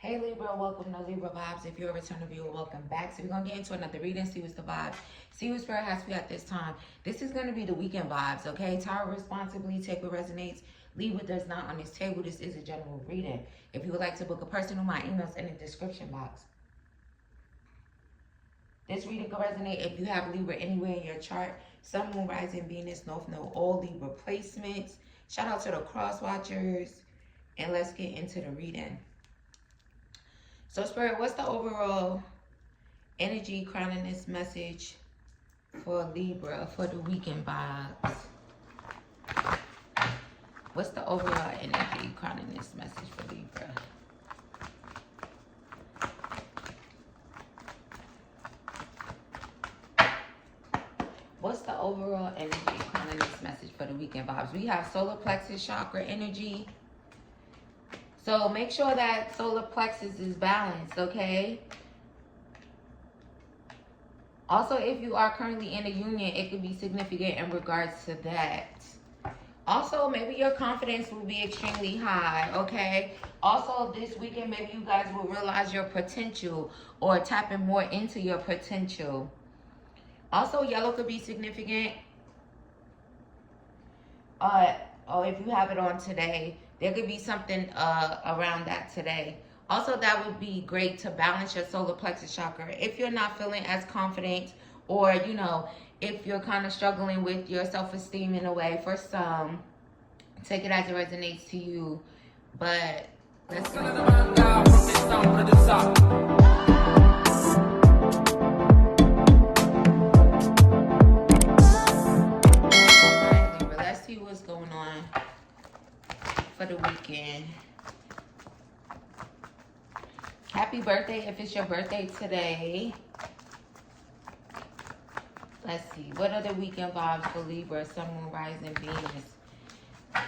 Hey Libra, welcome to Libra Vibes. If you're a return viewer, welcome back. So we're going to get into another reading, see what's the vibes, see what Spirit has for you at this time. This is going to be the weekend vibes, okay? Tarot responsibly, take what resonates, leave what does not on this table. This is a general reading. If you would like to book a personal, my email's in the description box. This reading can resonate if you have Libra anywhere in your chart. Sun, Moon, Rising, Venus, North Node, all Libra placements. Shout out to the cross watchers. And let's get into the reading. So Spirit, what's the overall energy crowning this message for Libra for the weekend vibes? What's the overall energy crowning this message for Libra? What's the overall energy crowning this message for the weekend vibes? We have solar plexus chakra energy. So make sure that solar plexus is balanced, okay? Also, if you are currently in a union, it could be significant in regards to that. Also, maybe your confidence will be extremely high, okay? Also, this weekend, maybe you guys will realize your potential or tapping more into your potential. Also, yellow could be significant. Or if you have it on today, there could be something around that today. Also, that would be great to balance your solar plexus chakra. If you're not feeling as confident, or, you know, if you're kind of struggling with your self-esteem in a way, for some, take it as it resonates to you. But let's go. Let's see what's going on for the weekend. Happy birthday if it's your birthday today. Let's see. What are the weekend vibes for Libra, Sun, Moon, Rising, Venus?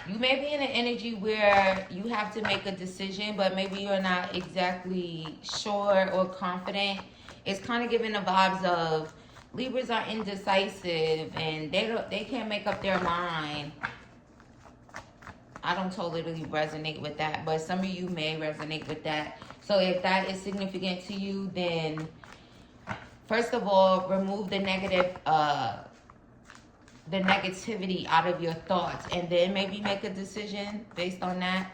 You may be in an energy where you have to make a decision, but maybe you're not exactly sure or confident. It's kind of giving the vibes of Libras are indecisive and they can't make up their mind. I don't totally resonate with that, but some of you may resonate with that. So if that is significant to you, then first of all, remove the negativity out of your thoughts, and then maybe make a decision based on that.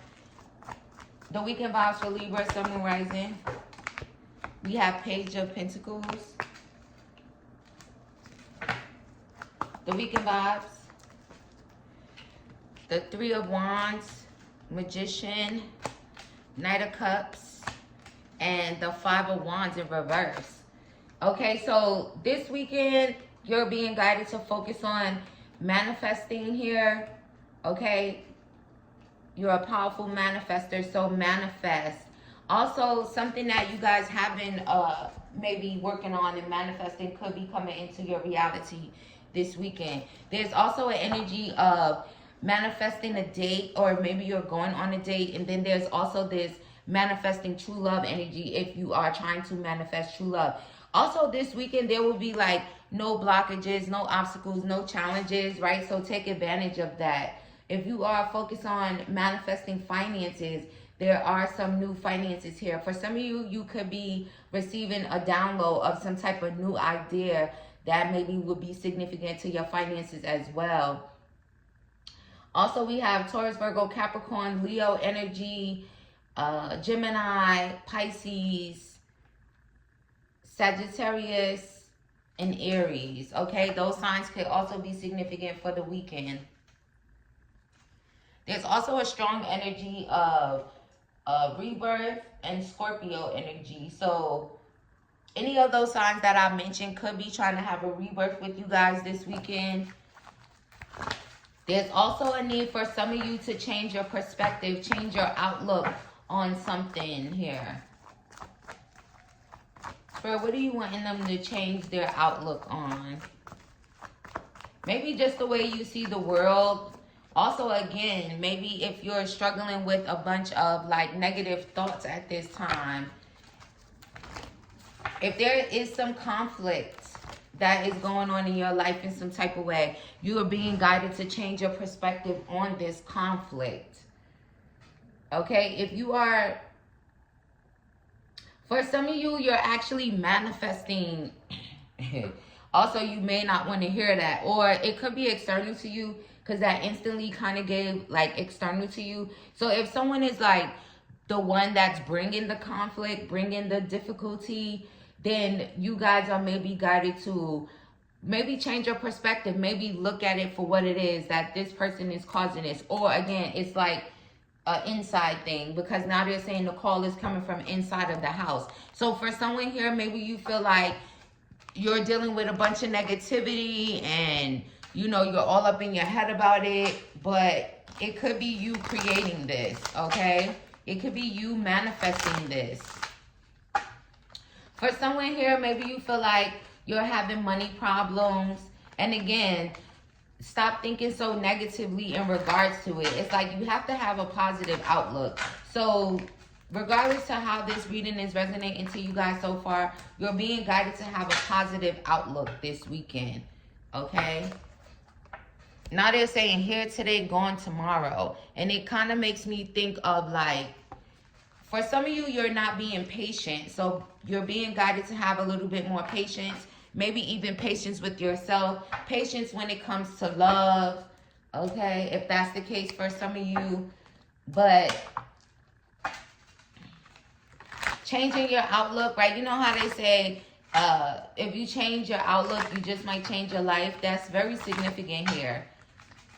The weekend vibes for Libra, Sun, Moon, Rising. We have Page of Pentacles. The weekend vibes. The Three of Wands, Magician, Knight of Cups, and the Five of Wands in reverse. Okay, so this weekend, you're being guided to focus on manifesting here. Okay, you're a powerful manifester, so manifest. Also, something that you guys have been maybe working on and manifesting could be coming into your reality this weekend. There's also an energy of manifesting a date, or maybe you're going on a date, and then there's also this manifesting true love energy if you are trying to manifest true love. Also this weekend there will be like no blockages, no obstacles, no challenges, right? So take advantage of that. If you are focused on manifesting finances, there are some new finances here. For some of you, you could be receiving a download of some type of new idea that maybe would be significant to your finances as well. Also, we have Taurus, Virgo, Capricorn, Leo energy, Gemini, Pisces, Sagittarius, and Aries. Okay, those signs could also be significant for the weekend. There's also a strong energy of rebirth and Scorpio energy. So any of those signs that I mentioned could be trying to have a rebirth with you guys this weekend. There's also a need for some of you to change your perspective, change your outlook on something here. Spirit, what are you wanting them to change their outlook on? Maybe just the way you see the world. Also, again, maybe if you're struggling with a bunch of like negative thoughts at this time. If there is some conflict that is going on in your life in some type of way, you are being guided to change your perspective on this conflict. Okay, if you are For some of you, you're actually manifesting. Also, you may not want to hear that. Or it could be external to you, because that instantly kind of gave like external to you. So if someone is like the one that's bringing the conflict, bringing the difficulty, then you guys are maybe guided to maybe change your perspective, maybe look at it for what it is, that this person is causing this. Or again, it's like an inside thing, because now they're saying the call is coming from inside of the house. So for someone here, maybe you feel like you're dealing with a bunch of negativity and you know you're all up in your head about it, but it could be you creating this, okay? It could be you manifesting this. For someone here, maybe you feel like you're having money problems. And again, stop thinking so negatively in regards to it. It's like you have to have a positive outlook. So regardless to how this reading is resonating to you guys so far, you're being guided to have a positive outlook this weekend, okay? Now they're saying here today, gone tomorrow. And it kind of makes me think of like, for some of you, you're not being patient. So you're being guided to have a little bit more patience. Maybe even patience with yourself. Patience when it comes to love. Okay, if that's the case for some of you. But changing your outlook, right? You know how they say, if you change your outlook, you just might change your life. That's very significant here.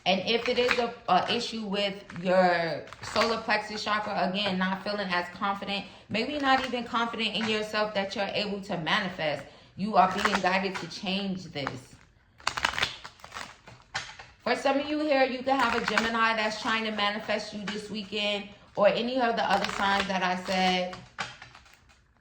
And if it is a issue with your solar plexus chakra, again, not feeling as confident, maybe not even confident in yourself that you're able to manifest, you are being guided to change this. For some of you here, you can have a Gemini that's trying to manifest you this weekend, or any of the other signs that I said.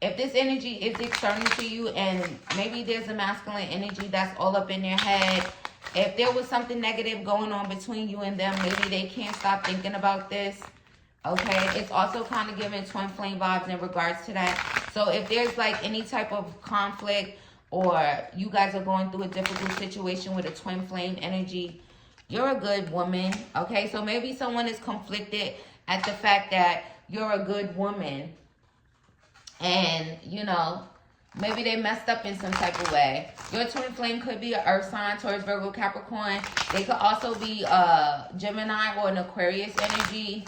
If this energy is external to you and maybe there's a masculine energy that's all up in their head, if there was something negative going on between you and them, maybe they can't stop thinking about this. Okay, it's also kind of giving twin flame vibes in regards to that. So if there's like any type of conflict, or you guys are going through a difficult situation with a twin flame energy, you're a good woman. Okay, so maybe someone is conflicted at the fact that you're a good woman, and you know, maybe they messed up in some type of way. Your twin flame could be an earth sign, Taurus, Virgo, Capricorn. They could also be a Gemini or an Aquarius energy,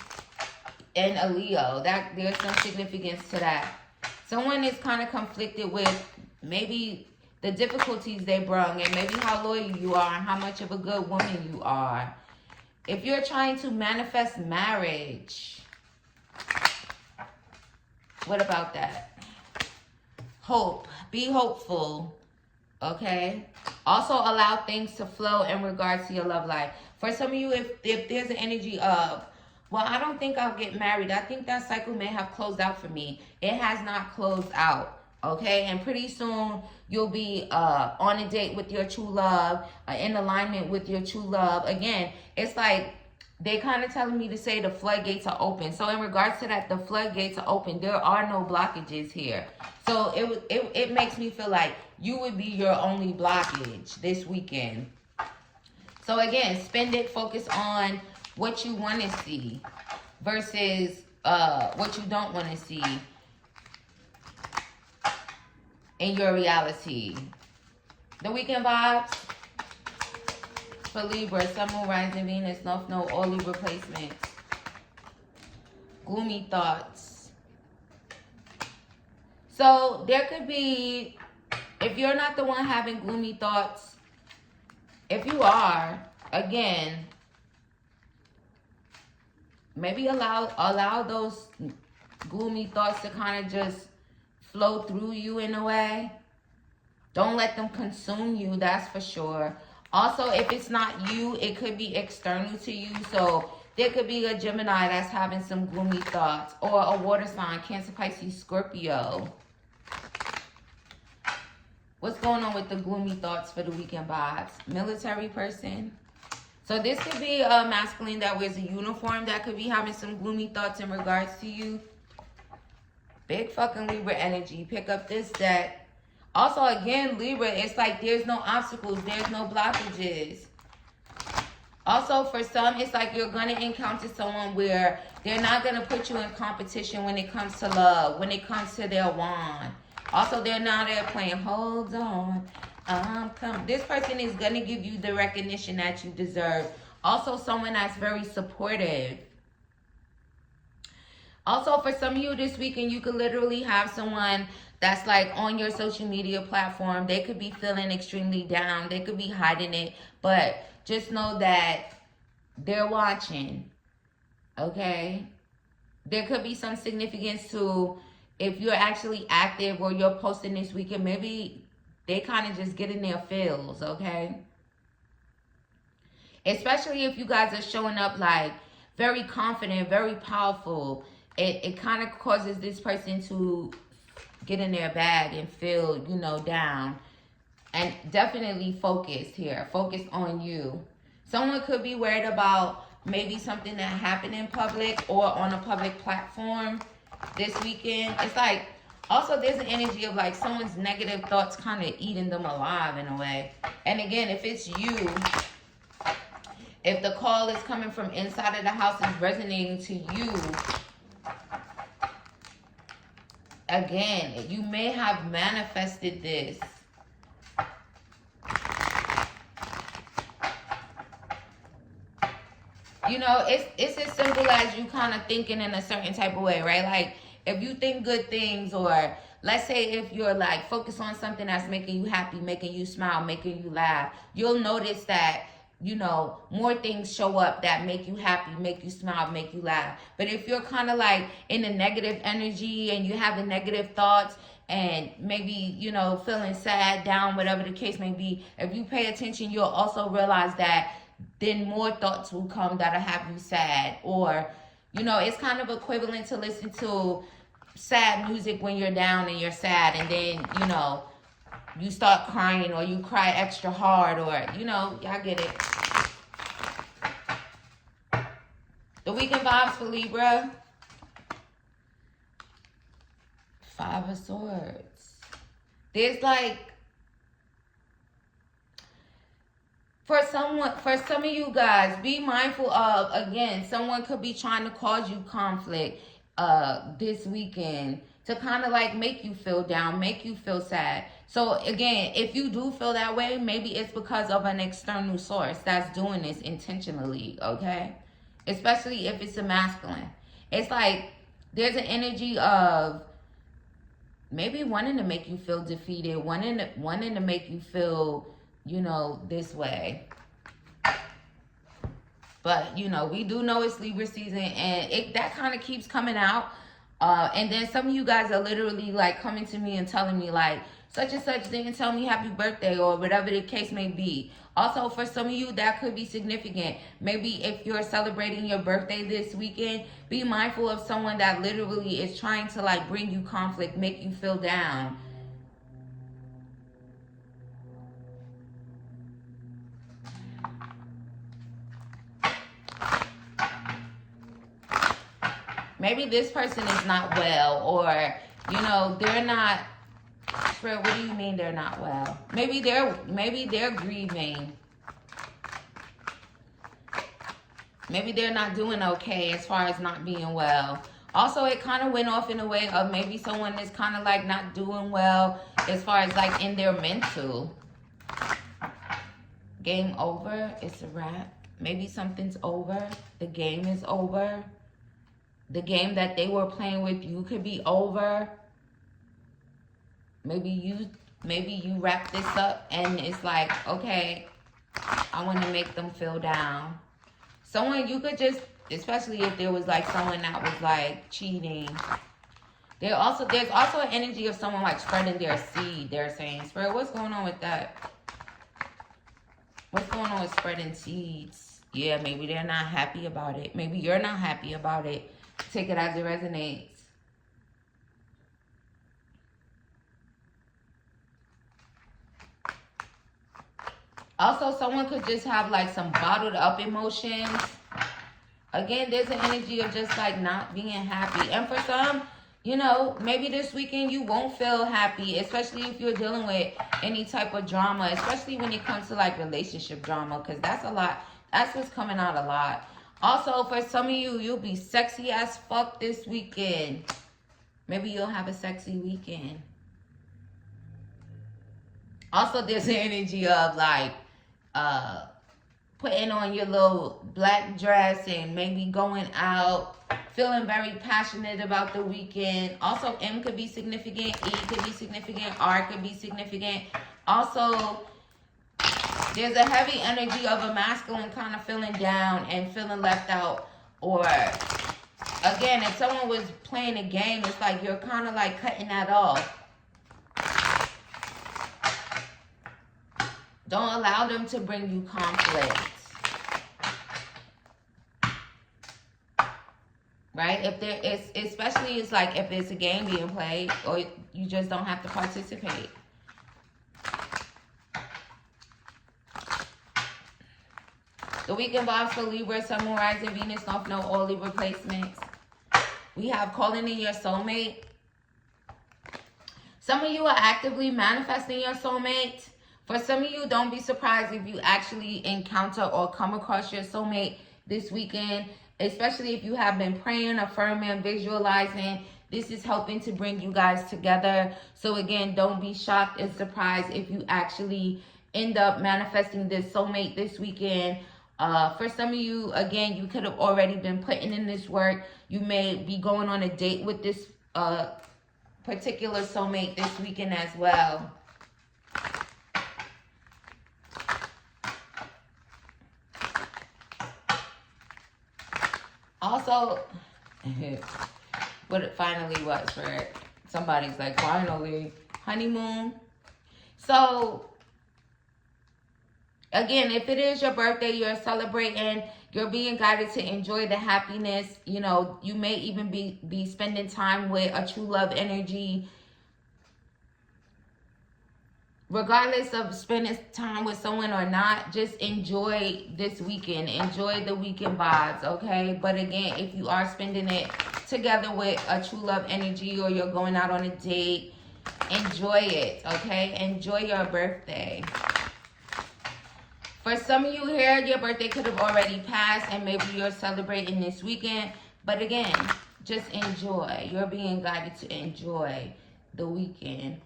and a Leo. That there's some significance to that. Someone is kind of conflicted with maybe the difficulties they brought, and maybe how loyal you are and how much of a good woman you are. If you're trying to manifest marriage, what about that? Hope. Be hopeful. Okay? Also allow things to flow in regards to your love life. For some of you, if there's an energy of, well, I don't think I'll get married. I think that cycle may have closed out for me. It has not closed out. Okay? And pretty soon, you'll be on a date with your true love, in alignment with your true love. Again, it's like they kind of telling me to say the floodgates are open. So in regards to that, the floodgates are open. There are no blockages here. So it makes me feel like you would be your only blockage this weekend. So again, spend it, focus on what you want to see versus what you don't want to see in your reality. The weekend vibes for Libra, Sun, Moon, Rising, Venus, North Node, all Libra placements. Gloomy thoughts. So there could be, if you're not the one having gloomy thoughts, if you are, again, maybe allow those gloomy thoughts to kind of just flow through you in a way. Don't let them consume you, that's for sure. Also, if it's not you, it could be external to you. So there could be a Gemini that's having some gloomy thoughts, or a water sign, Cancer, Pisces, Scorpio. What's going on with the gloomy thoughts for the weekend vibes? Military person. So this could be a masculine that wears a uniform that could be having some gloomy thoughts in regards to you. Big fucking Libra energy. Pick up this deck. Also, again, Libra, it's like there's no obstacles. There's no blockages. Also, for some, it's like you're going to encounter someone where they're not going to put you in competition when it comes to love, when it comes to their wand. Also, they're not there playing, hold on, I'm coming. This person is going to give you the recognition that you deserve. Also, someone that's very supportive. Also, for some of you this weekend, you could literally have someone that's like on your social media platform. They could be feeling extremely down. They could be hiding it. But just know that they're watching. Okay? There could be some significance to if you're actually active or you're posting this weekend. Maybe they kind of just get in their feels. Okay? Especially if you guys are showing up like very confident, very powerful. It kind of causes this person to get in their bag and feel, you know, down. And definitely focused here. Focus on you. Someone could be worried about maybe something that happened in public or on a public platform this weekend. It's like, also there's an energy of like someone's negative thoughts kind of eating them alive in a way. And again, if it's you, if the call is coming from inside of the house, is resonating to you, again, you may have manifested this. You know, it's as simple as you kind of thinking in a certain type of way, right? Like, if you think good things, or let's say if you're like focused on something that's making you happy, making you smile, making you laugh, you'll notice that, you know, more things show up that make you happy, make you smile, make you laugh. But if you're kind of like in a negative energy and you have the negative thoughts and maybe, you know, feeling sad, down, whatever the case may be, if you pay attention, you'll also realize that then more thoughts will come that'll have you sad. Or, you know, it's kind of equivalent to listen to sad music when you're down and you're sad, and then, you know, you start crying or you cry extra hard, or, you know, y'all get it. The weekend vibes for Libra. 5 of Swords. There's like, for some of you guys, be mindful of, again, someone could be trying to cause you conflict this weekend to kind of like make you feel down, make you feel sad. So again, if you do feel that way, maybe it's because of an external source that's doing this intentionally, okay? Especially if it's a masculine. It's like there's an energy of maybe wanting to make you feel defeated, wanting to make you feel, you know, this way. But, you know, we do know it's Libra season, and that kind of keeps coming out. And then some of you guys are literally like coming to me and telling me like, such and such didn't tell me happy birthday, or whatever the case may be. Also, for some of you, that could be significant. Maybe if you're celebrating your birthday this weekend, be mindful of someone that literally is trying to like bring you conflict, make you feel down. Maybe this person is not well, or, you know, they're not. Spirit, what do you mean they're not well? Maybe they're grieving. Maybe they're not doing okay as far as not being well. Also, it kind of went off in a way of maybe someone is kind of like not doing well as far as like in their mental. Game over. It's a wrap. Maybe something's over. The game is over. The game that they were playing with you could be over. Maybe you wrap this up and it's like, okay, I want to make them feel down. Someone you could just, especially if there was like someone that was like cheating. There's also an energy of someone like spreading their seed. They're saying, Spirit, what's going on with that? What's going on with spreading seeds? Yeah, maybe they're not happy about it. Maybe you're not happy about it. Take it as it resonates. Also, someone could just have like some bottled up emotions. Again, there's an energy of just like not being happy. And for some, you know, maybe this weekend you won't feel happy, especially if you're dealing with any type of drama, especially when it comes to like relationship drama, because that's a lot That's what's coming out a lot. Also, for some of you, you'll be sexy as fuck this weekend. Maybe you'll have a sexy weekend. Also, there's an energy of like putting on your little black dress and maybe going out, feeling very passionate about the weekend. Also, M could be significant, E could be significant, R could be significant. Also, there's a heavy energy of a masculine kind of feeling down and feeling left out. Or, again, if someone was playing a game, it's like you're kind of like cutting that off. Don't allow them to bring you conflict. Right? If there is, especially it's like if it's a game being played, or you just don't have to participate. The weekend vibes for Libra, Sun, Moon, Rising, Venus, North Node, all Libra placements. We have calling in your soulmate. Some of you are actively manifesting your soulmate. For some of you, don't be surprised if you actually encounter or come across your soulmate this weekend, especially if you have been praying, affirming, visualizing. This is helping to bring you guys together. So again, don't be shocked and surprised if you actually end up manifesting this soulmate this weekend. For some of you, again, you could have already been putting in this work. You may be going on a date with this particular soulmate this weekend as well. Also, what it finally was for it. Somebody's like, finally, honeymoon. So, again, if it is your birthday, you're celebrating, you're being guided to enjoy the happiness. You know, you may even be spending time with a true love energy. Regardless of spending time with someone or not, just enjoy this weekend. Enjoy the weekend vibes, okay? But again, if you are spending it together with a true love energy or you're going out on a date, enjoy it, okay? Enjoy your birthday. For some of you here, your birthday could have already passed and maybe you're celebrating this weekend. But again, just enjoy. You're being guided to enjoy the weekend.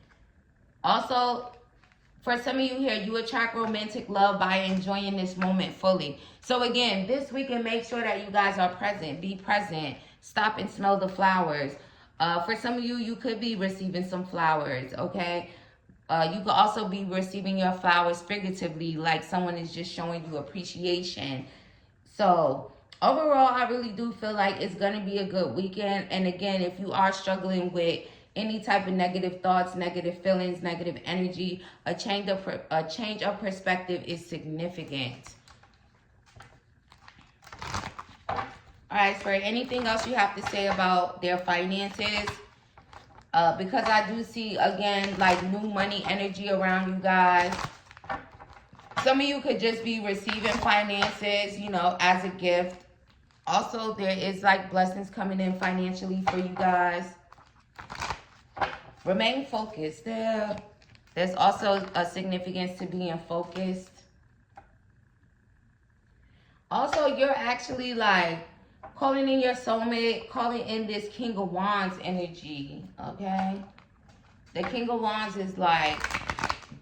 Also, for some of you here, you attract romantic love by enjoying this moment fully. So again, this weekend, make sure that you guys are present. Be present. Stop and smell the flowers. For some of you, you could be receiving some flowers, okay? You could also be receiving your flowers figuratively, like someone is just showing you appreciation. So overall, I really do feel like it's going to be a good weekend. And again, if you are struggling with any type of negative thoughts, negative feelings, negative energy, a change of perspective is significant. All right, Spirit, anything else you have to say about their finances? Because I do see, again, like new money energy around you guys. Some of you could just be receiving finances, you know, as a gift. Also, there is like blessings coming in financially for you guys. Remain focused. There's also a significance to being focused. Also, you're actually like calling in your soulmate, calling in this King of Wands energy, okay? The King of Wands is like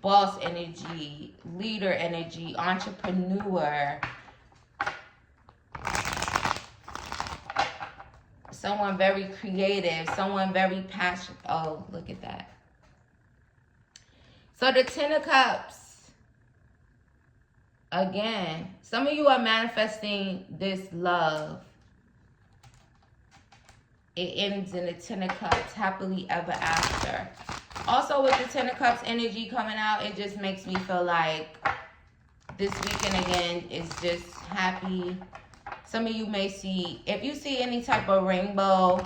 boss energy, leader energy, entrepreneur. Someone very creative, someone very passionate. Oh, look at that. So the Ten of Cups. Again, some of you are manifesting this love. It ends in the Ten of Cups, happily ever after. Also with the Ten of Cups energy coming out, it just makes me feel like this weekend again is just happy. Some of you may see, if you see any type of rainbow,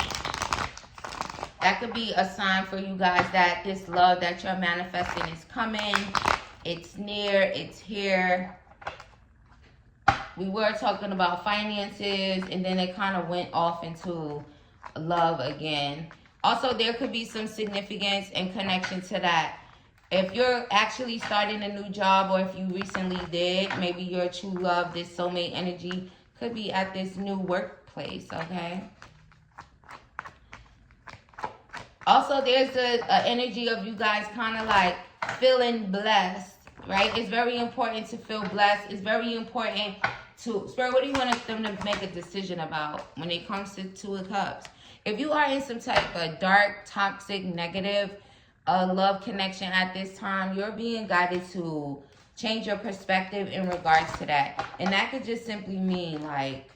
that could be a sign for you guys that this love that you're manifesting is coming. It's near, it's here. We were talking about finances, and then it kind of went off into love again. Also, there could be some significance and connection to that If you're actually starting a new job, or if you recently did, maybe your true love, this soulmate energy, could be at this new workplace, okay? Also, there's a energy of you guys kind of like feeling blessed, right? It's very important to feel blessed. It's very important to, Spirit, what do you want them to make a decision about when it comes to Two of Cups? If you are in some type of dark, toxic, negative love connection at this time, you're being guided to change your perspective in regards to that. And that could just simply mean like,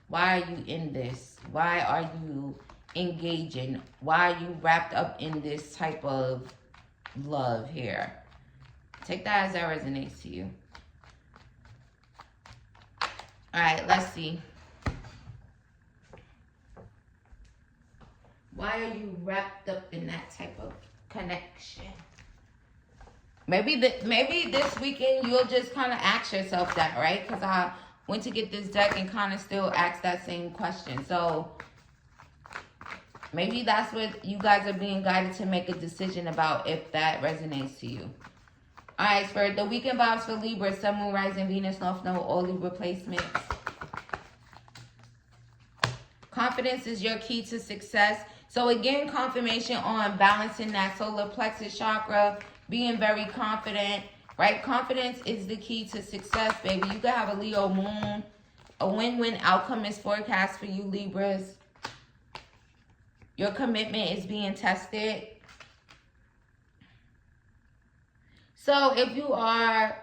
why are you in this? Why are you engaging? Why are you wrapped up in this type of love here? Take that as that resonates to you. All right, let's see. Why are you wrapped up in that type of connection? Maybe this weekend you'll just kind of ask yourself that, right? Because I went to get this deck and kind of still ask that same question. So maybe that's what you guys are being guided to make a decision about, if that resonates to you. All right, Spirit, the weekend vibes for Libra, Sun, Moon, Rising, Venus, North Node, all Libra placements. Confidence is your key to success. So again, confirmation on balancing that solar plexus chakra, being very confident, right? Confidence is the key to success, baby. You could have a Leo moon. A win-win outcome is forecast for you, Libras. Your commitment is being tested. So if you are,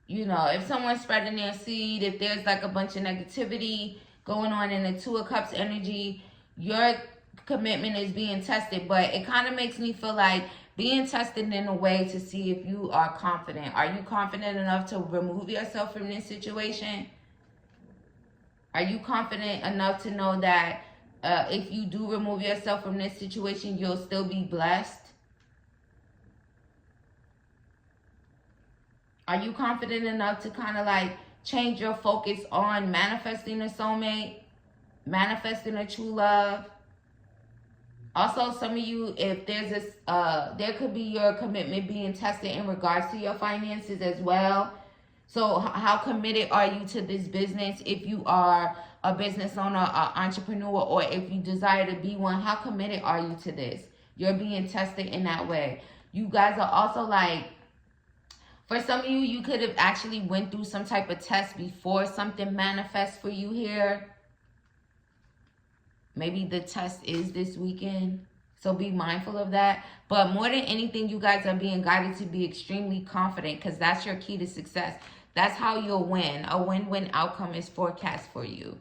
if someone's spreading their seed, if there's like a bunch of negativity going on in the Two of Cups energy, your commitment is being tested. But it kind of makes me feel like being tested in a way to see if you are confident. Are you confident enough to remove yourself from this situation? Are you confident enough to know that if you do remove yourself from this situation, you'll still be blessed? Are you confident enough to kind of like change your focus on manifesting a soulmate, manifesting a true love? Also, some of you, if there's this, there could be your commitment being tested in regards to your finances as well. So how committed are you to this business? If you are a business owner, an entrepreneur, or if you desire to be one, how committed are you to this? You're being tested in that way. You guys are also like, for some of you, you could have actually went through some type of test before something manifests for you here. Maybe the test is this weekend. So be mindful of that. But more than anything, you guys are being guided to be extremely confident, because that's your key to success. That's how you'll win. A win-win outcome is forecast for you.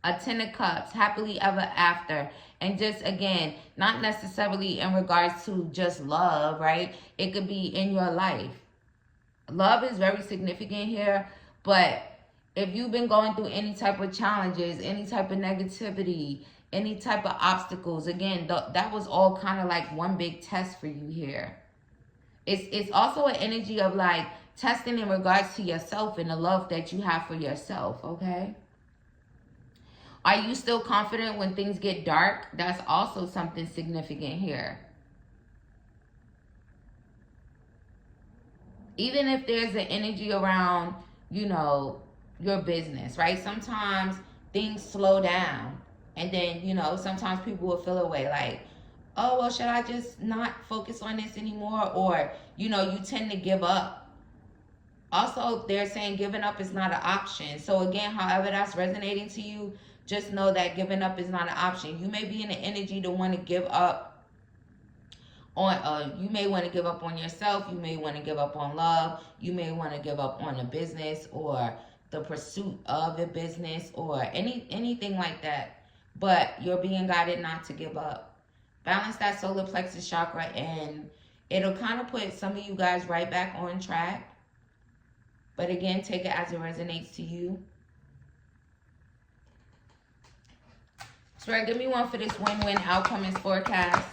A 10 of Cups, happily ever after. And just, again, not necessarily in regards to just love, right? It could be in your life. Love is very significant here, but if you've been going through any type of challenges, any type of negativity, any type of obstacles, again, that was all kind of like one big test for you here. It's also an energy of like testing in regards to yourself and the love that you have for yourself, okay? Are you still confident when things get dark? That's also something significant here. Even if there's an energy around, your business, right? Sometimes things slow down. And then, sometimes people will feel away like, oh, well, should I just not focus on this anymore? Or, you tend to give up. Also, they're saying giving up is not an option. So again, however that's resonating to you, just know that giving up is not an option. You may be in the energy to want to give up on, you may want to give up on yourself. You may want to give up on love. You may want to give up on a business or the pursuit of a business or anything like that. But you're being guided not to give up. Balance that solar plexus chakra, and it'll kind of put some of you guys right back on track. But again, take it as it resonates to you. Spirit, give me one for this win-win outcome is forecast.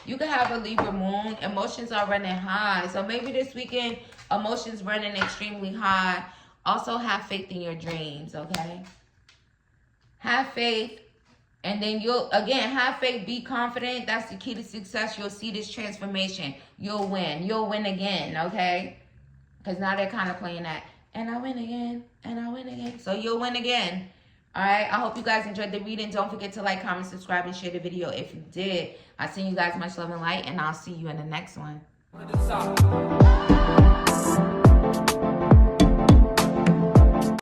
You could have a Libra moon. Emotions are running high. So maybe this weekend, emotions running extremely high. Also, have faith in your dreams, okay? Have faith. And then you'll, again, have faith, be confident. That's the key to success. You'll see this transformation. You'll win. You'll win again, okay? Because now they're kind of playing that. And I win again. And I win again. So you'll win again. All right? I hope you guys enjoyed the reading. Don't forget to like, comment, subscribe, and share the video if you did. I send you guys much love and light. And I'll see you in the next one.